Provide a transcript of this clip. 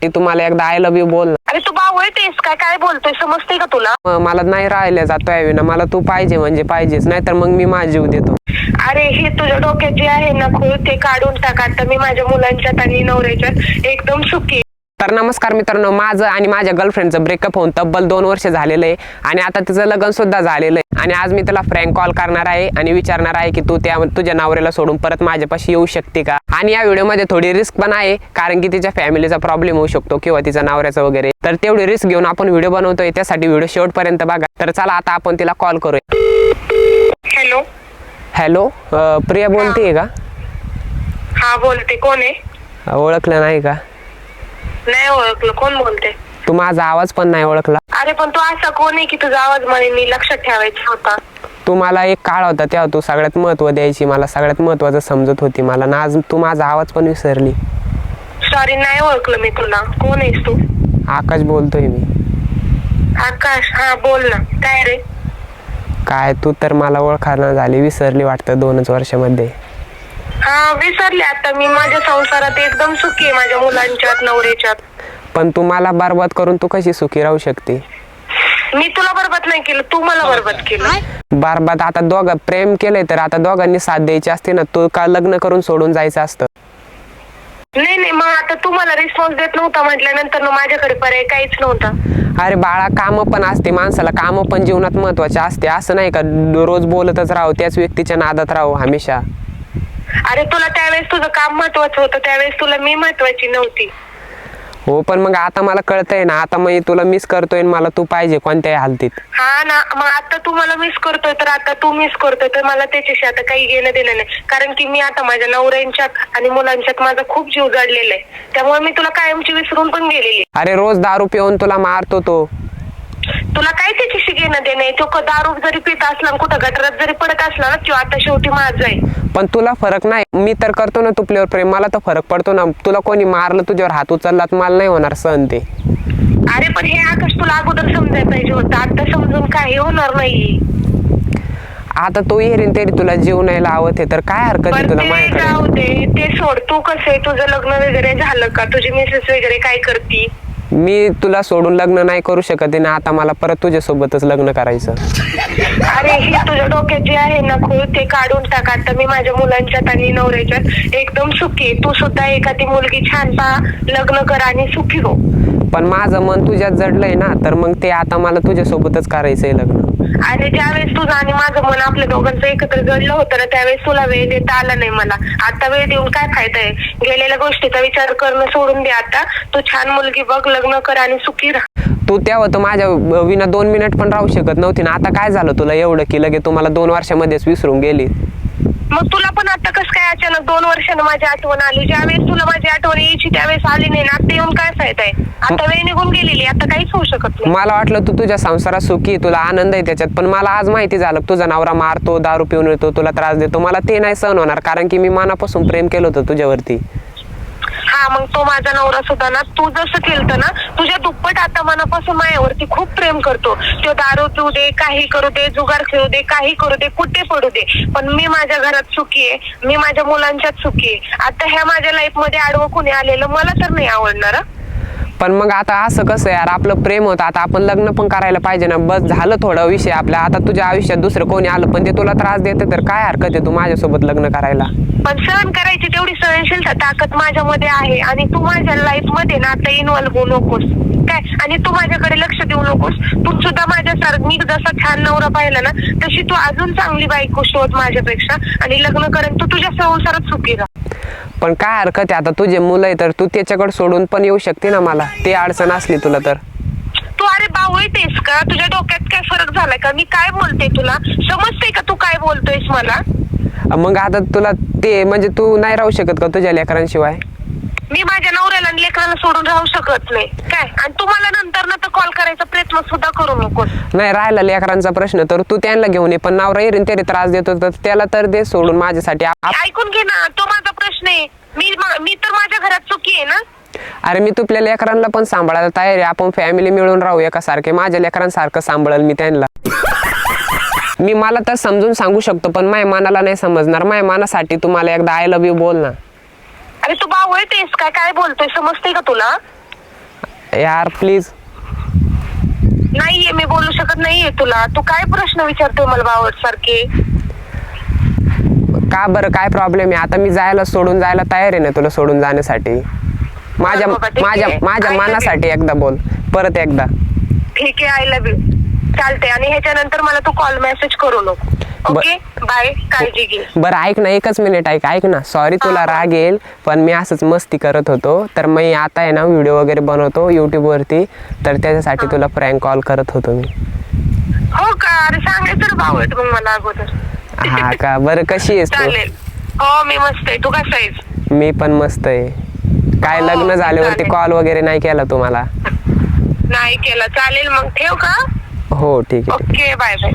ती तुम्हाला एकदा आय लव्ह यू बोल ना. अरे तू बावळतेस काय काय बोलतोय समजते का तुला? मला नाही राहिल्या जातो यावी ना, मला तू पाहिजे म्हणजे पाहिजेच, नाहीतर मग मी माझा जीव देतो. अरे हे तुझ्या डोक्यात जे आहे ना खूळ ते काढून टाक. आता मी माझ्या मुलांच्यात आणि नवऱ्याच्यात एकदम सुखी. तर नमस्कार मित्रांनो, माझं आणि माझ्या गर्लफ्रेंडचं ब्रेकअप होऊन तब्बल 2 वर्ष झालेलं आहे आणि आता तिचं लग्न सुद्धा झालेलं आहे. आणि आज मी तिला फ्रँक कॉल करणार आहे आणि विचारणार आहे की तू तुझ्या नवऱ्याला सोडून परत माझ्यापाशी येऊ शकते का. आणि या व्हिडिओमध्ये थोडी रिस्क पण आहे, कारण की तिच्या फॅमिलीचा प्रॉब्लेम होऊ शकतो किंवा तिच्या नवऱ्याचा वगैरे. तर तेवढी रिस्क घेऊन आपण व्हिडिओ बनवतोय, त्यासाठी व्हिडिओ शेवटपर्यंत बघा. तर चला आता आपण तिला कॉल करूया. हॅलो हॅलो, प्रिया बोलतेय का? हा बोलते. कोण आहे? ओळखलं नाही का? नाही ओळखलं. कोण बोलते? तू माझा आवाज पण नाही ओळखला. अरे पण तू असा कोण आहे की तुझा आवाज मला मी लक्षात ठेवायचा होता? तू मला एक काळ होता तेव्हा तू सगळ्यात महत्व द्यायची, मला सगळ्यात महत्वाचं समजत होती मला ना. आज तू माझा आवाज पण विसरली. सॉरी नाही ओळखलं मी तुला. कोण आहेस तू? आकाश बोलतोय मी. आकाश? हा बोल ना. काय रे? काय तू तर मला ओळखायला झाली, विसरली वाटतं 2च वर्षामध्ये. हा विसरले. आता मी माझ्या संसारात एकदम सुखी आहे, माझ्या मुलांच्यात नवऱ्याच्यात. पण तू मला बरबाद करून तू कशी सुखी राहू शकते? मी तुला बरबाद नाही केलं, तू मला बरबाद केलं. बरबाद आता दोघं प्रेम केलंय तर आता दोघांनी साथ द्यायची असते ना. तू का लग्न करून सोडून जायचं असतं? नाही नाही, मग आता तू मला रिस्पॉन्स देत नव्हता म्हटल्यानंतर माझ्याकडे पर्याय काहीच नव्हता. अरे बाळा, काम पण असते माणसाला, काम पण जीवनात महत्वाचे असते. असं नाही का रोज बोलतच राहू, त्याच व्यक्तीच्या नादात राहू हमेशा. अरे तुला त्यावेळेस तुझं काम महत्वाचं होतं, त्यावेळेस तुला मी महत्वाची नव्हती. हो पण मग आता मला कळतंय ना, आता मग तुला मिस करतोय, मला तू पाहिजे कोणत्याही हालतीत. हा ना, मग आता तू मला मिस करतोय तर आता तू मिस करतोय तर मला त्याच्याशी आता काही घेणं देणं नाही. कारण की मी आता माझ्या नवऱ्यांच्यात आणि मुलांच्यात माझा खूप जीव जडलेला आहे, त्यामुळे मी तुला कायमची विसरून पण गेलेली. अरे रोज दारू पिऊन तुला मारतो तो. तुला काय त्याच्याशी घेणं देणं आहे? तो दारू जरी पित असला, कुठं गटारात जरी पडत असला ना, तो आता शेवटी माझा आहे. पण तुला फरक नाही, मी तर करतो ना तुपल्यावर प्रेम, मला तर फरक पडतो ना. तुला कोणी मारलं, तुझ्यावर हात उचलला, मला नाही होणार सहन ते. अरे पण हे आकाश तुला अगोदर समजायला पाहिजे होतं, आता समजून काही होणार नाही. आता तो येईन तरी तुला जीव नाही लावत आहे तर काय हरकत आहे तुला माझ्याकडे? जाऊ दे, ते सोड. तू कसं आहे, तुझं लग्न वगैरे झालं का? तुझी मिसेस वगैरे काय करती? मी तुला सोडून लग्न नाही करू शकत आहे ना. आता मला परत तुझ्या सोबतच लग्न करायचं. अरे हे तुझ्या डोक्यात जे आहे ना खूळ ते काढून टाक. आता मी माझ्या मुलांच्यात आणि नवऱ्याच्यात एकदम सुखी आहे. तू सुद्धा एखादी मुलगी छान पहा, लग्न कर आणि सुखी हो. पण माझं मन तुझ्यात जडलंय ना, तर मग ते आता मला तुझ्या सोबतच करायचंय लग्न. अरे ज्यावेळेस तुझं आणि माझं मन आपल्या दोघांचं एकत्र जडलं होतं ना, त्यावेळेस तुला वेळ देता आला नाही मला. आता वेळ देऊन काय फायदा आहे? गेलेल्या गोष्टीचा विचार करणं सोडून दे. आता तू छान मुलगी बघ, लग्न कर आणि सुखी राहा. तू तेव्हा तर माझ्या विना 2 मिनिट पण राहू शकत नव्हती ना. आता काय झालं तुला एवढं की लगे तुम्हाला 2 वर्षामध्येच विसरून गेली? मग तुला पण आता कसं काय अचानक 2 वर्षानं माझी आठवण आली? ज्यावेळेस तुला माझी आठवण यायची त्यावेळेस आली नाही ना. आता येऊन काय फायदा आहे? आता वेळ निघून गेलेली, आता काहीच होऊ शकत नाही. मला वाटलं तू तुझ्या संसारात सुखी, तुला आनंद आहे त्याच्यात. पण मला आज माहिती झालं तुझा नवरा मारतो, दारू पिऊन येतो, तुला त्रास देतो. मला ते नाही सहन होणार, कारण की मी मनापासून प्रेम केलं होतं तुझ्यावरती. हा मग तो माझा नवरा सुद्धा ना, तू जसं केलं ना तुझ्या दुप्पट आता मनापासून मायावरती खूप प्रेम करतो. तो दारू पिऊ दे, काही करू दे, जुगार खेळू दे, काही करू दे, कुठे पडू दे, पण मी माझ्या घरात सुखी आहे, मी माझ्या मुलांच्यात सुखी आहे. आता ह्या माझ्या लाईफ मध्ये आडवं कुणी आलेलं मला तर नाही आवडणार. पण मग आता असं कसं यार, आपलं प्रेम होतं, आता आपण लग्न पण करायला पाहिजे ना. बस झालं थोडा विषय आपल्या. आता तुझ्या आयुष्यात दुसरं कोणी आलं पण ते तुला त्रास देते तर काय हरकत आहे तू माझ्यासोबत लग्न करायला? पण सहन करायची तेवढी सहनशीलता ताकद माझ्यामध्ये आहे. आणि तू माझ्या लाईफ मध्ये ना आता इन्व्हॉल्व होऊ नकोस काय, आणि तू माझ्याकडे लक्ष देऊ नकोस. तू सुद्धा माझ्यासारखं, मी जसा छान नवरा पाहिला ना तशी तू अजून चांगली बायको शोध माझ्यापेक्षा, आणि लग्न करेन तू तुझ्या संसारात सुखी राहा. पण काय हरकत आहे, आता तुझे मुलं आहे तर तू त्याच्याकडे सोडून पण येऊ शकते ना. मला ते अडचण असली तुला तर. तू अरे बावळतेस का? तुझ्या डोक्यात काय फरक झालाय का? मी काय बोलते तुला समजते का? तू काय बोलतोयस मला? मग आता तुला ते म्हणजे तू नाही राहू शकत का तुझ्या लेकरांशिवाय? मी माझ्या नवऱ्याला आणि लेकराला सोडून राहू शकत नाही काय, आणि तुम्हाला नंतर ना तर कॉल करायचा प्रयत्न सुद्धा करू नको. नाही राहिला लेकरांचा प्रश्न तर तू त्यांना घेऊन ये, पण नवरा येईन तरी त्रास देतो तर त्याला तर दे सोडून माझ्यासाठी. ऐकून घे ना, तो माझा प्रश्न आहे. मी तर माझ्या घरात सुखी आहे ना. अरे मी तुपल्या लेकरांना पण सांभाळायला तयार आहे. आपण फॅमिली मिळून राहू एकासारखे. माझ्या लेकरांसारखं सांभाळेल मी त्यांना. मी मला तर समजून सांगू शकतो, पण माझ्या मनाला नाही समजणार. माझ्या मनासाठी तुम्हाला एकदा आय लव्ह यू बोल ना. अरे तू बावळतेस काय? काय बोलतोय समजते का तुला? यार प्लीज. नाहीये, मी बोलू शकत नाहीये तुला. तू काय प्रश्न विचारतोय मला बावट सारखे? का बरं, काय प्रॉब्लेम आहे? आता मी सोडून जायला तयार आहे ना तुला सोडून जाण्यासाठी. माझ्या बरं बाबा, ठीक माझ्या आहे. माझ्या I love you. मनासाठी एकदा बोल, परत एकदा. ठीक आहे, आय लव्ह यू. चालते. आणि ह्याच्यानंतर मला तू कॉल मेसेज करू नको. Okay, bye. काळजी घे. बरं ऐक ना, एकच मिनिट ऐक ना. सॉरी तुला राग येईल, पण मी असंच मस्ती करत होतो. तर मी आता आहे ना व्हिडिओ वगैरे बनवतो YouTube वरती, तर त्याच्यासाठी तुला प्रँक कॉल करत होतो मी. हो का? अरे सांगायचं रे बावट मग मला अगोदर. हा का? बरं कशी आहेस तू? चालेल. हो, मी मस्त आहे. तू कसा आहेस? मी पण मस्त आहे. काय हो, लग्न झाल्यावरती चालेल. कॉल वगैरे नाही केला तुम्हाला? नाही केला. चालेल, मग ठेव का? हो ठीक आहे. Okay, bye bye.